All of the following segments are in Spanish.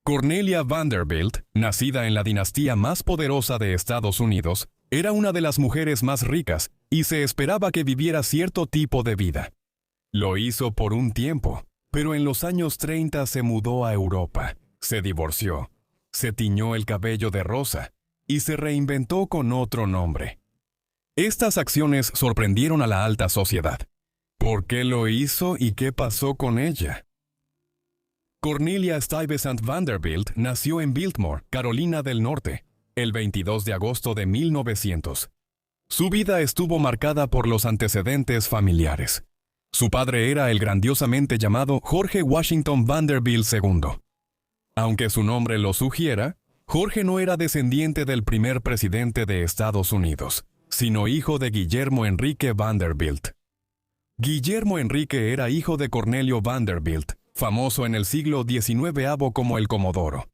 Cornelia Vanderbilt, nacida en la dinastía más poderosa de Estados Unidos, era una de las mujeres más ricas y se esperaba que viviera cierto tipo de vida. Lo hizo por un tiempo, pero en los años 30 se mudó a Europa, se divorció, se tiñó el cabello de rosa y se reinventó con otro nombre. Estas acciones sorprendieron a la alta sociedad. ¿Por qué lo hizo y qué pasó con ella? Cornelia Stuyvesant Vanderbilt nació en Biltmore, Carolina del Norte, el 22 de agosto de 1900. Su vida estuvo marcada por los antecedentes familiares. Su padre era el grandiosamente llamado Jorge Washington Vanderbilt II. Aunque su nombre lo sugiera, Jorge no era descendiente del primer presidente de Estados Unidos, sino hijo de Guillermo Enrique Vanderbilt. Guillermo Enrique era hijo de Cornelio Vanderbilt, famoso en el siglo XIX como el Comodoro.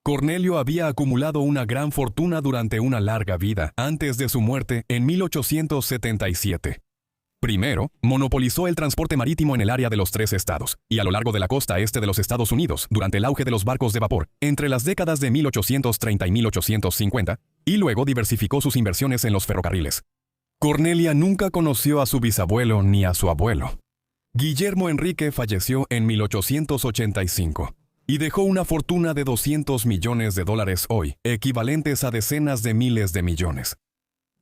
Cornelio había acumulado una gran fortuna durante una larga vida antes de su muerte en 1877. Primero, monopolizó el transporte marítimo en el área de los 3 estados y a lo largo de la costa este de los Estados Unidos durante el auge de los barcos de vapor entre las décadas de 1830 y 1850, y luego diversificó sus inversiones en los ferrocarriles. Cornelia nunca conoció a su bisabuelo ni a su abuelo. Guillermo Enrique falleció en 1885 y dejó una fortuna de $200 millones hoy, equivalentes a decenas de miles de millones.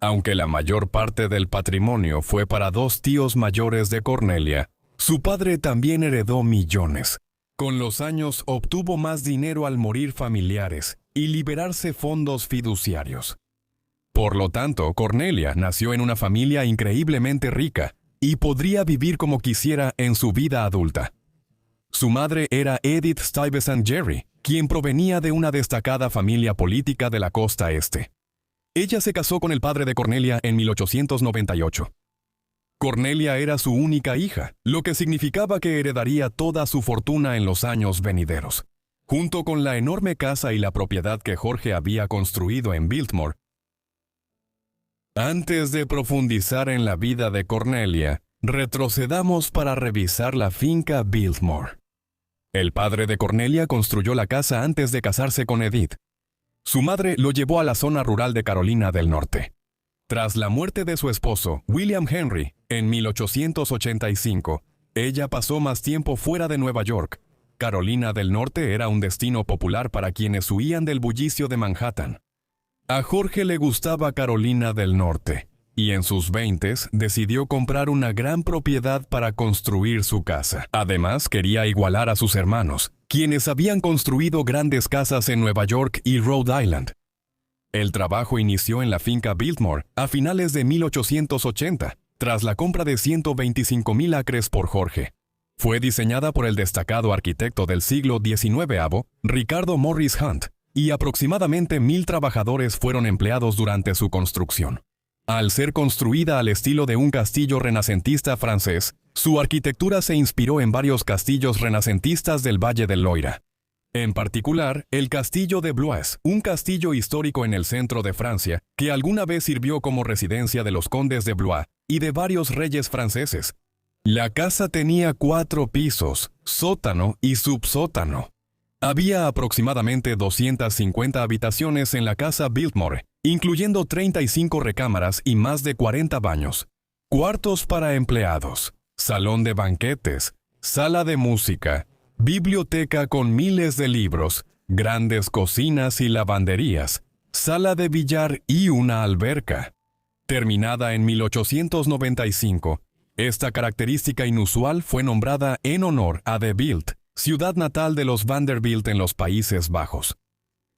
Aunque la mayor parte del patrimonio fue para 2 tíos mayores de Cornelia, su padre también heredó millones. Con los años obtuvo más dinero al morir familiares y liberarse fondos fiduciarios. Por lo tanto, Cornelia nació en una familia increíblemente rica y podría vivir como quisiera en su vida adulta. Su madre era Edith Stuyvesant Gerry, quien provenía de una destacada familia política de la costa este. Ella se casó con el padre de Cornelia en 1898. Cornelia era su única hija, lo que significaba que heredaría toda su fortuna en los años venideros. Junto con la enorme casa y la propiedad que Jorge había construido en Biltmore. Antes de profundizar en la vida de Cornelia, retrocedamos para revisar la finca Biltmore. El padre de Cornelia construyó la casa antes de casarse con Edith. Su madre lo llevó a la zona rural de Carolina del Norte. Tras la muerte de su esposo, William Henry, en 1885, ella pasó más tiempo fuera de Nueva York. Carolina del Norte era un destino popular para quienes huían del bullicio de Manhattan. A Jorge le gustaba Carolina del Norte, y en sus 20s decidió comprar una gran propiedad para construir su casa. Además, quería igualar a sus hermanos, quienes habían construido grandes casas en Nueva York y Rhode Island. El trabajo inició en la finca Biltmore a finales de 1880, tras la compra de 125,000 acres por Jorge. Fue diseñada por el destacado arquitecto del siglo XIX, Ricardo Morris Hunt, y aproximadamente 1,000 trabajadores fueron empleados durante su construcción. Al ser construida al estilo de un castillo renacentista francés, su arquitectura se inspiró en varios castillos renacentistas del Valle del Loira. En particular, el castillo de Blois, un castillo histórico en el centro de Francia, que alguna vez sirvió como residencia de los condes de Blois y de varios reyes franceses. La casa tenía 4 pisos, sótano y subsótano. Había aproximadamente 250 habitaciones en la casa Biltmore, incluyendo 35 recámaras y más de 40 baños, cuartos para empleados, salón de banquetes, sala de música, biblioteca con miles de libros, grandes cocinas y lavanderías, sala de billar y una alberca. Terminada en 1895, esta característica inusual fue nombrada en honor a De Bilt, ciudad natal de los Vanderbilt en los Países Bajos.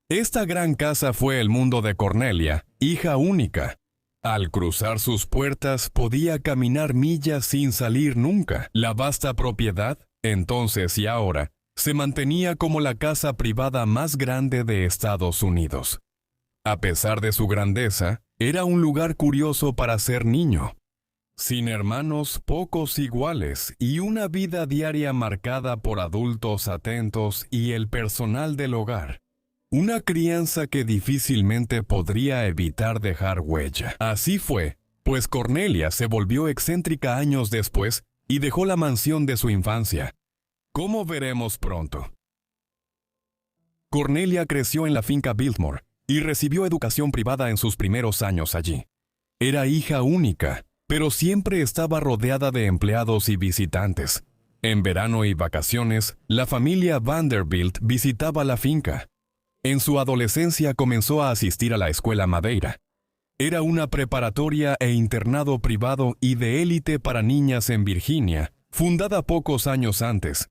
Esta gran casa fue el mundo de Cornelia, hija única. Al cruzar sus puertas podía caminar millas sin salir nunca. La vasta propiedad, entonces y ahora, se mantenía como la casa privada más grande de Estados Unidos. A pesar de su grandeza, era un lugar curioso para ser niño. Sin hermanos pocos iguales y una vida diaria marcada por adultos atentos y el personal del hogar. Una crianza que difícilmente podría evitar dejar huella. Así fue, pues Cornelia se volvió excéntrica años después y dejó la mansión de su infancia. Como veremos pronto. Cornelia creció en la finca Biltmore y recibió educación privada en sus primeros años allí. Era hija única, pero siempre estaba rodeada de empleados y visitantes. En verano y vacaciones, la familia Vanderbilt visitaba la finca. En su adolescencia comenzó a asistir a la escuela Madeira. Era una preparatoria e internado privado y de élite para niñas en Virginia, fundada pocos años antes.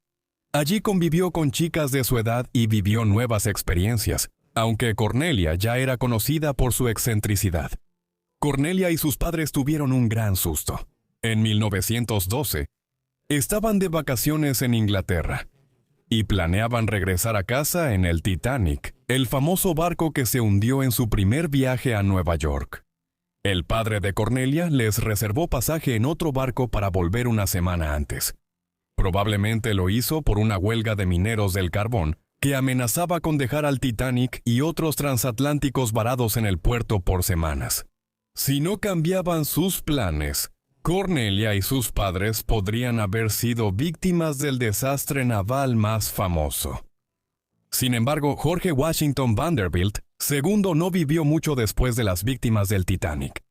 Allí convivió con chicas de su edad y vivió nuevas experiencias, aunque Cornelia ya era conocida por su excentricidad. Cornelia y sus padres tuvieron un gran susto. En 1912, estaban de vacaciones en Inglaterra y planeaban regresar a casa en el Titanic, el famoso barco que se hundió en su primer viaje a Nueva York. El padre de Cornelia les reservó pasaje en otro barco para volver una semana antes. Probablemente lo hizo por una huelga de mineros del carbón que amenazaba con dejar al Titanic y otros transatlánticos varados en el puerto por semanas. Si no cambiaban sus planes, Cornelia y sus padres podrían haber sido víctimas del desastre naval más famoso. Sin embargo, Jorge Washington Vanderbilt II no vivió mucho después de las víctimas del Titanic.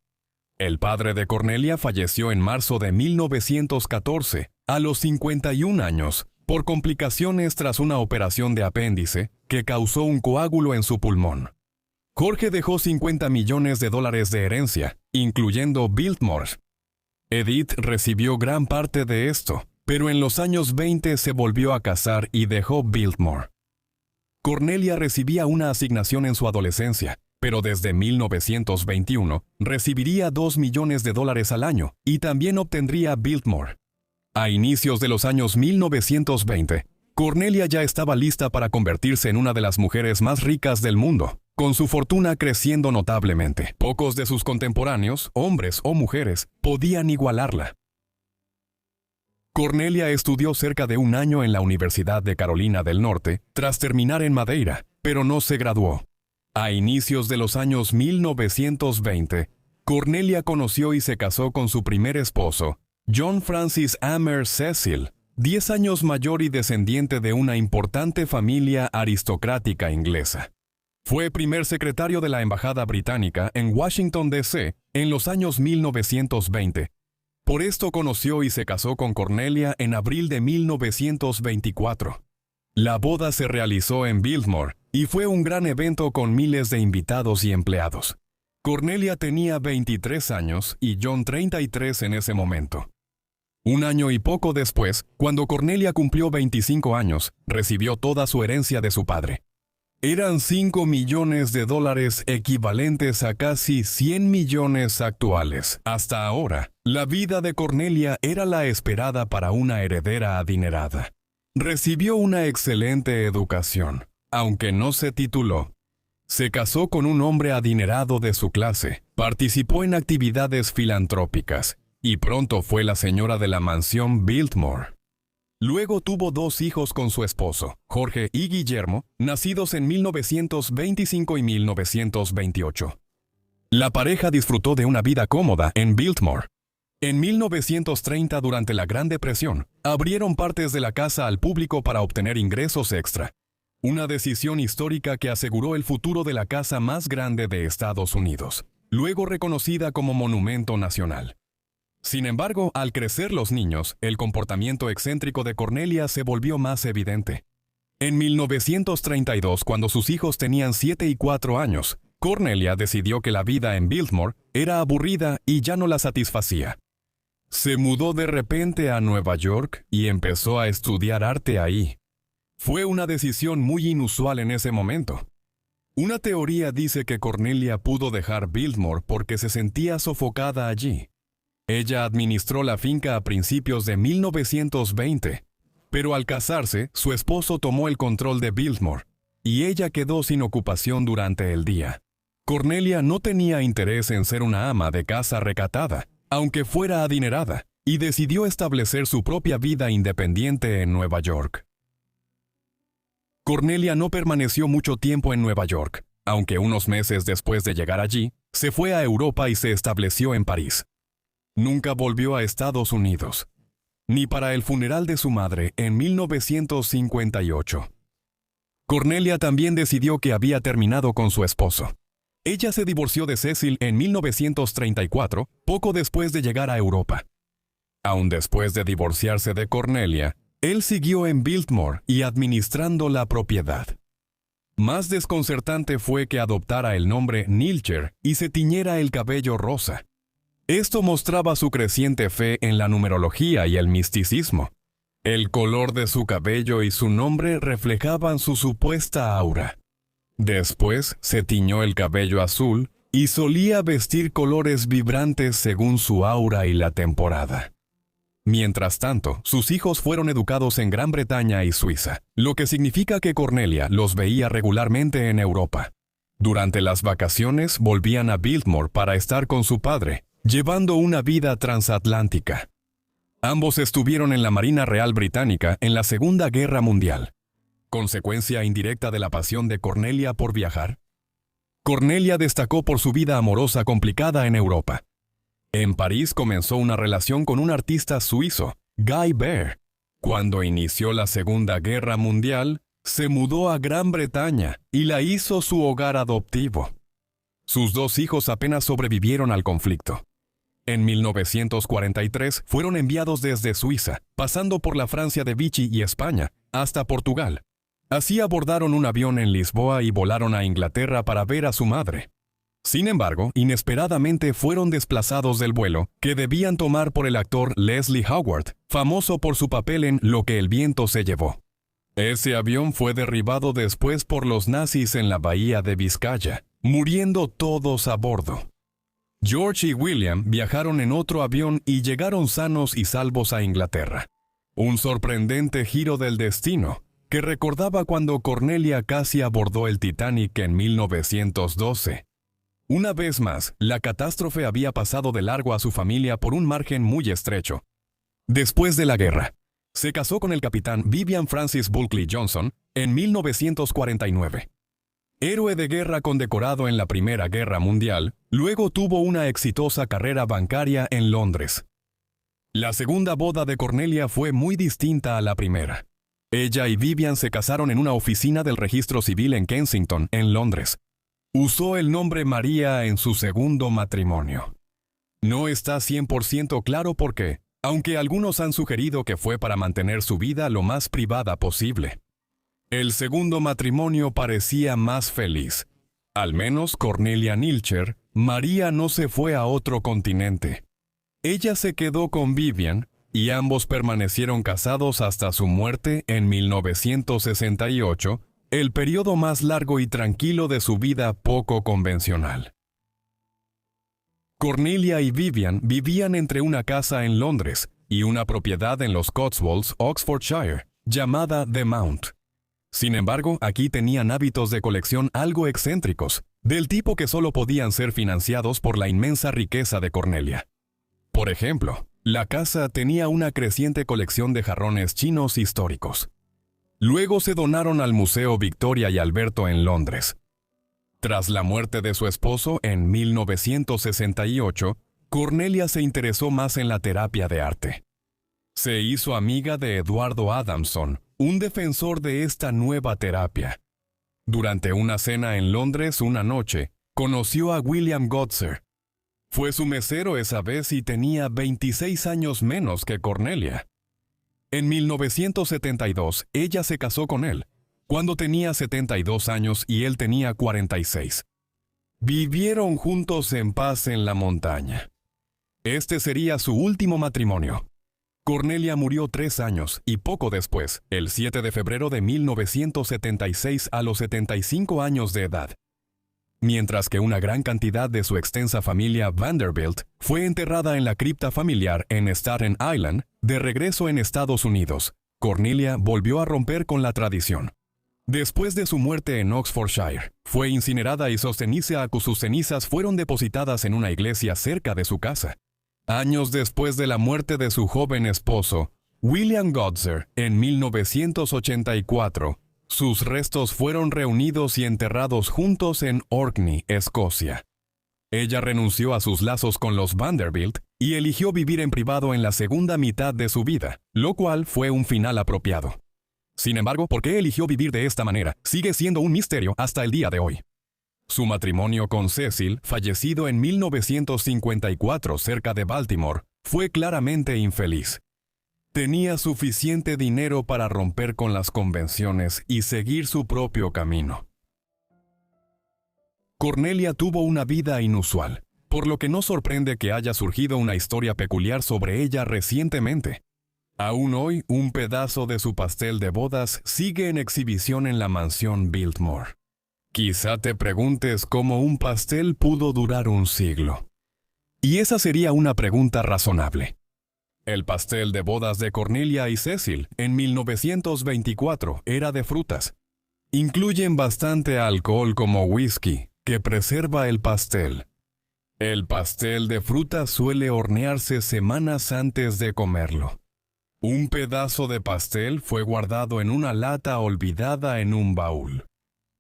El padre de Cornelia falleció en marzo de 1914, a los 51 años, por complicaciones tras una operación de apéndice que causó un coágulo en su pulmón. Jorge dejó $50 millones de herencia, incluyendo Biltmore. Edith recibió gran parte de esto, pero en los años 20 se volvió a casar y dejó Biltmore. Cornelia recibía una asignación en su adolescencia, pero desde 1921 recibiría $2 millones al año y también obtendría Biltmore. A inicios de los años 1920, Cornelia ya estaba lista para convertirse en una de las mujeres más ricas del mundo, con su fortuna creciendo notablemente. Pocos de sus contemporáneos, hombres o mujeres, podían igualarla. Cornelia estudió cerca de un año en la Universidad de Carolina del Norte, tras terminar en Madeira, pero no se graduó. A inicios de los años 1920, Cornelia conoció y se casó con su primer esposo, John Francis Amer Cecil, 10 años mayor y descendiente de una importante familia aristocrática inglesa. Fue primer secretario de la Embajada Británica en Washington, D.C. en los años 1920. Por esto conoció y se casó con Cornelia en abril de 1924. La boda se realizó en Biltmore y fue un gran evento con miles de invitados y empleados. Cornelia tenía 23 años y John 33 en ese momento. Un año y poco después, cuando Cornelia cumplió 25 años, recibió toda su herencia de su padre. Eran $5 millones equivalentes a casi 100 millones actuales. Hasta ahora, la vida de Cornelia era la esperada para una heredera adinerada. Recibió una excelente educación, aunque no se tituló. Se casó con un hombre adinerado de su clase, participó en actividades filantrópicas, y pronto fue la señora de la mansión Biltmore. Luego tuvo 2 hijos con su esposo, Jorge y Guillermo, nacidos en 1925 y 1928. La pareja disfrutó de una vida cómoda en Biltmore. En 1930, durante la Gran Depresión, abrieron partes de la casa al público para obtener ingresos extra. Una decisión histórica que aseguró el futuro de la casa más grande de Estados Unidos, luego reconocida como Monumento Nacional. Sin embargo, al crecer los niños, el comportamiento excéntrico de Cornelia se volvió más evidente. En 1932, cuando sus hijos tenían 7 y 4 años, Cornelia decidió que la vida en Biltmore era aburrida y ya no la satisfacía. Se mudó de repente a Nueva York y empezó a estudiar arte ahí. Fue una decisión muy inusual en ese momento. Una teoría dice que Cornelia pudo dejar Biltmore porque se sentía sofocada allí. Ella administró la finca a principios de 1920, pero al casarse, su esposo tomó el control de Biltmore, y ella quedó sin ocupación durante el día. Cornelia no tenía interés en ser una ama de casa recatada, aunque fuera adinerada, y decidió establecer su propia vida independiente en Nueva York. Cornelia no permaneció mucho tiempo en Nueva York, aunque unos meses después de llegar allí, se fue a Europa y se estableció en París. Nunca volvió a Estados Unidos, ni para el funeral de su madre en 1958. Cornelia también decidió que había terminado con su esposo. Ella se divorció de Cecil en 1934, poco después de llegar a Europa. Aun después de divorciarse de Cornelia, él siguió en Biltmore y administrando la propiedad. Más desconcertante fue que adoptara el nombre Neeltje y se tiñera el cabello rosa. Esto mostraba su creciente fe en la numerología y el misticismo. El color de su cabello y su nombre reflejaban su supuesta aura. Después se tiñó el cabello azul y solía vestir colores vibrantes según su aura y la temporada. Mientras tanto, sus hijos fueron educados en Gran Bretaña y Suiza, lo que significa que Cornelia los veía regularmente en Europa. Durante las vacaciones volvían a Biltmore para estar con su padre, llevando una vida transatlántica. Ambos estuvieron en la Marina Real Británica en la Segunda Guerra Mundial. ¿Consecuencia indirecta de la pasión de Cornelia por viajar? Cornelia destacó por su vida amorosa complicada en Europa. En París comenzó una relación con un artista suizo, Guy Bear. Cuando inició la Segunda Guerra Mundial, se mudó a Gran Bretaña y la hizo su hogar adoptivo. Sus 2 hijos apenas sobrevivieron al conflicto. En 1943 fueron enviados desde Suiza, pasando por la Francia de Vichy y España, hasta Portugal. Así abordaron un avión en Lisboa y volaron a Inglaterra para ver a su madre. Sin embargo, inesperadamente fueron desplazados del vuelo que debían tomar por el actor Leslie Howard, famoso por su papel en Lo que el viento se llevó. Ese avión fue derribado después por los nazis en la bahía de Vizcaya, muriendo todos a bordo. George y William viajaron en otro avión y llegaron sanos y salvos a Inglaterra. Un sorprendente giro del destino, que recordaba cuando Cornelia casi abordó el Titanic en 1912. Una vez más, la catástrofe había pasado de largo a su familia por un margen muy estrecho. Después de la guerra, se casó con el capitán Vivian Francis Bulkley Johnson en 1949. Héroe de guerra condecorado en la Primera Guerra Mundial, luego tuvo una exitosa carrera bancaria en Londres. La segunda boda de Cornelia fue muy distinta a la primera. Ella y Vivian se casaron en una oficina del registro civil en Kensington, en Londres. Usó el nombre María en su segundo matrimonio. No está 100% claro por qué, aunque algunos han sugerido que fue para mantener su vida lo más privada posible. El segundo matrimonio parecía más feliz. Al menos Cornelia Neeltje, María no se fue a otro continente. Ella se quedó con Vivian y ambos permanecieron casados hasta su muerte en 1968, el periodo más largo y tranquilo de su vida poco convencional. Cornelia y Vivian vivían entre una casa en Londres y una propiedad en los Cotswolds, Oxfordshire, llamada The Mount. Sin embargo, aquí tenían hábitos de colección algo excéntricos, del tipo que solo podían ser financiados por la inmensa riqueza de Cornelia. Por ejemplo, la casa tenía una creciente colección de jarrones chinos históricos. Luego se donaron al Museo Victoria y Alberto en Londres. Tras la muerte de su esposo en 1968, Cornelia se interesó más en la terapia de arte. Se hizo amiga de Eduardo Adamson, un defensor de esta nueva terapia. Durante una cena en Londres una noche, conoció a William Godser. Fue su mesero esa vez y tenía 26 años menos que Cornelia. En 1972, ella se casó con él, cuando tenía 72 años y él tenía 46. Vivieron juntos en paz en la montaña. Este sería su último matrimonio. Cornelia murió 3 años y poco después, el 7 de febrero de 1976 a los 75 años de edad. Mientras que una gran cantidad de su extensa familia Vanderbilt fue enterrada en la cripta familiar en Staten Island, de regreso en Estados Unidos, Cornelia volvió a romper con la tradición. Después de su muerte en Oxfordshire, fue incinerada y sus cenizas fueron depositadas en una iglesia cerca de su casa. Años después de la muerte de su joven esposo, William Godser, en 1984, sus restos fueron reunidos y enterrados juntos en Orkney, Escocia. Ella renunció a sus lazos con los Vanderbilt y eligió vivir en privado en la segunda mitad de su vida, lo cual fue un final apropiado. Sin embargo, ¿por qué eligió vivir de esta manera? Sigue siendo un misterio hasta el día de hoy. Su matrimonio con Cecil, fallecido en 1954 cerca de Baltimore, fue claramente infeliz. Tenía suficiente dinero para romper con las convenciones y seguir su propio camino. Cornelia tuvo una vida inusual, por lo que no sorprende que haya surgido una historia peculiar sobre ella recientemente. Aún hoy, un pedazo de su pastel de bodas sigue en exhibición en la mansión Biltmore. Quizá te preguntes cómo un pastel pudo durar un siglo. Y esa sería una pregunta razonable. El pastel de bodas de Cornelia y Cecil en 1924 era de frutas. Incluyen bastante alcohol como whisky, que preserva el pastel. El pastel de fruta suele hornearse semanas antes de comerlo. Un pedazo de pastel fue guardado en una lata olvidada en un baúl.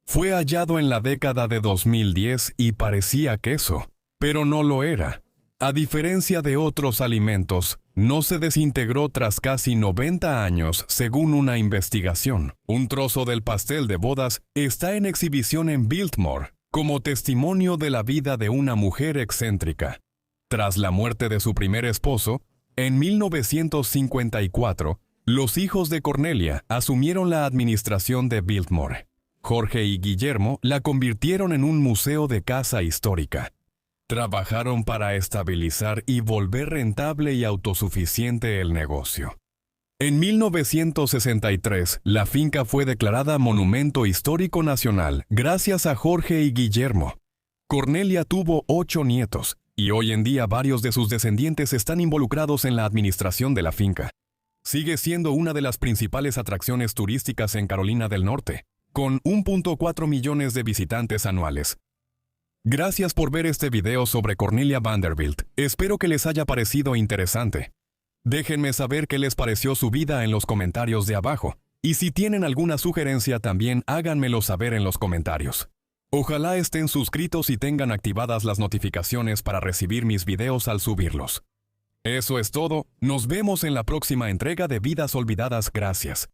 Fue hallado en la década de 2010 y parecía queso, pero no lo era. A diferencia de otros alimentos, no se desintegró tras casi 90 años, según una investigación. Un trozo del pastel de bodas está en exhibición en Biltmore, como testimonio de la vida de una mujer excéntrica. Tras la muerte de su primer esposo, en 1954, los hijos de Cornelia asumieron la administración de Biltmore. Jorge y Guillermo la convirtieron en un museo de casa histórica. Trabajaron para estabilizar y volver rentable y autosuficiente el negocio. En 1963, la finca fue declarada Monumento Histórico Nacional gracias a Jorge y Guillermo. Cornelia tuvo 8 nietos, y hoy en día varios de sus descendientes están involucrados en la administración de la finca. Sigue siendo una de las principales atracciones turísticas en Carolina del Norte, con 1.4 millones de visitantes anuales. Gracias por ver este video sobre Cornelia Vanderbilt. Espero que les haya parecido interesante. Déjenme saber qué les pareció su vida en los comentarios de abajo. Y si tienen alguna sugerencia también háganmelo saber en los comentarios. Ojalá estén suscritos y tengan activadas las notificaciones para recibir mis videos al subirlos. Eso es todo. Nos vemos en la próxima entrega de Vidas Olvidadas. Gracias.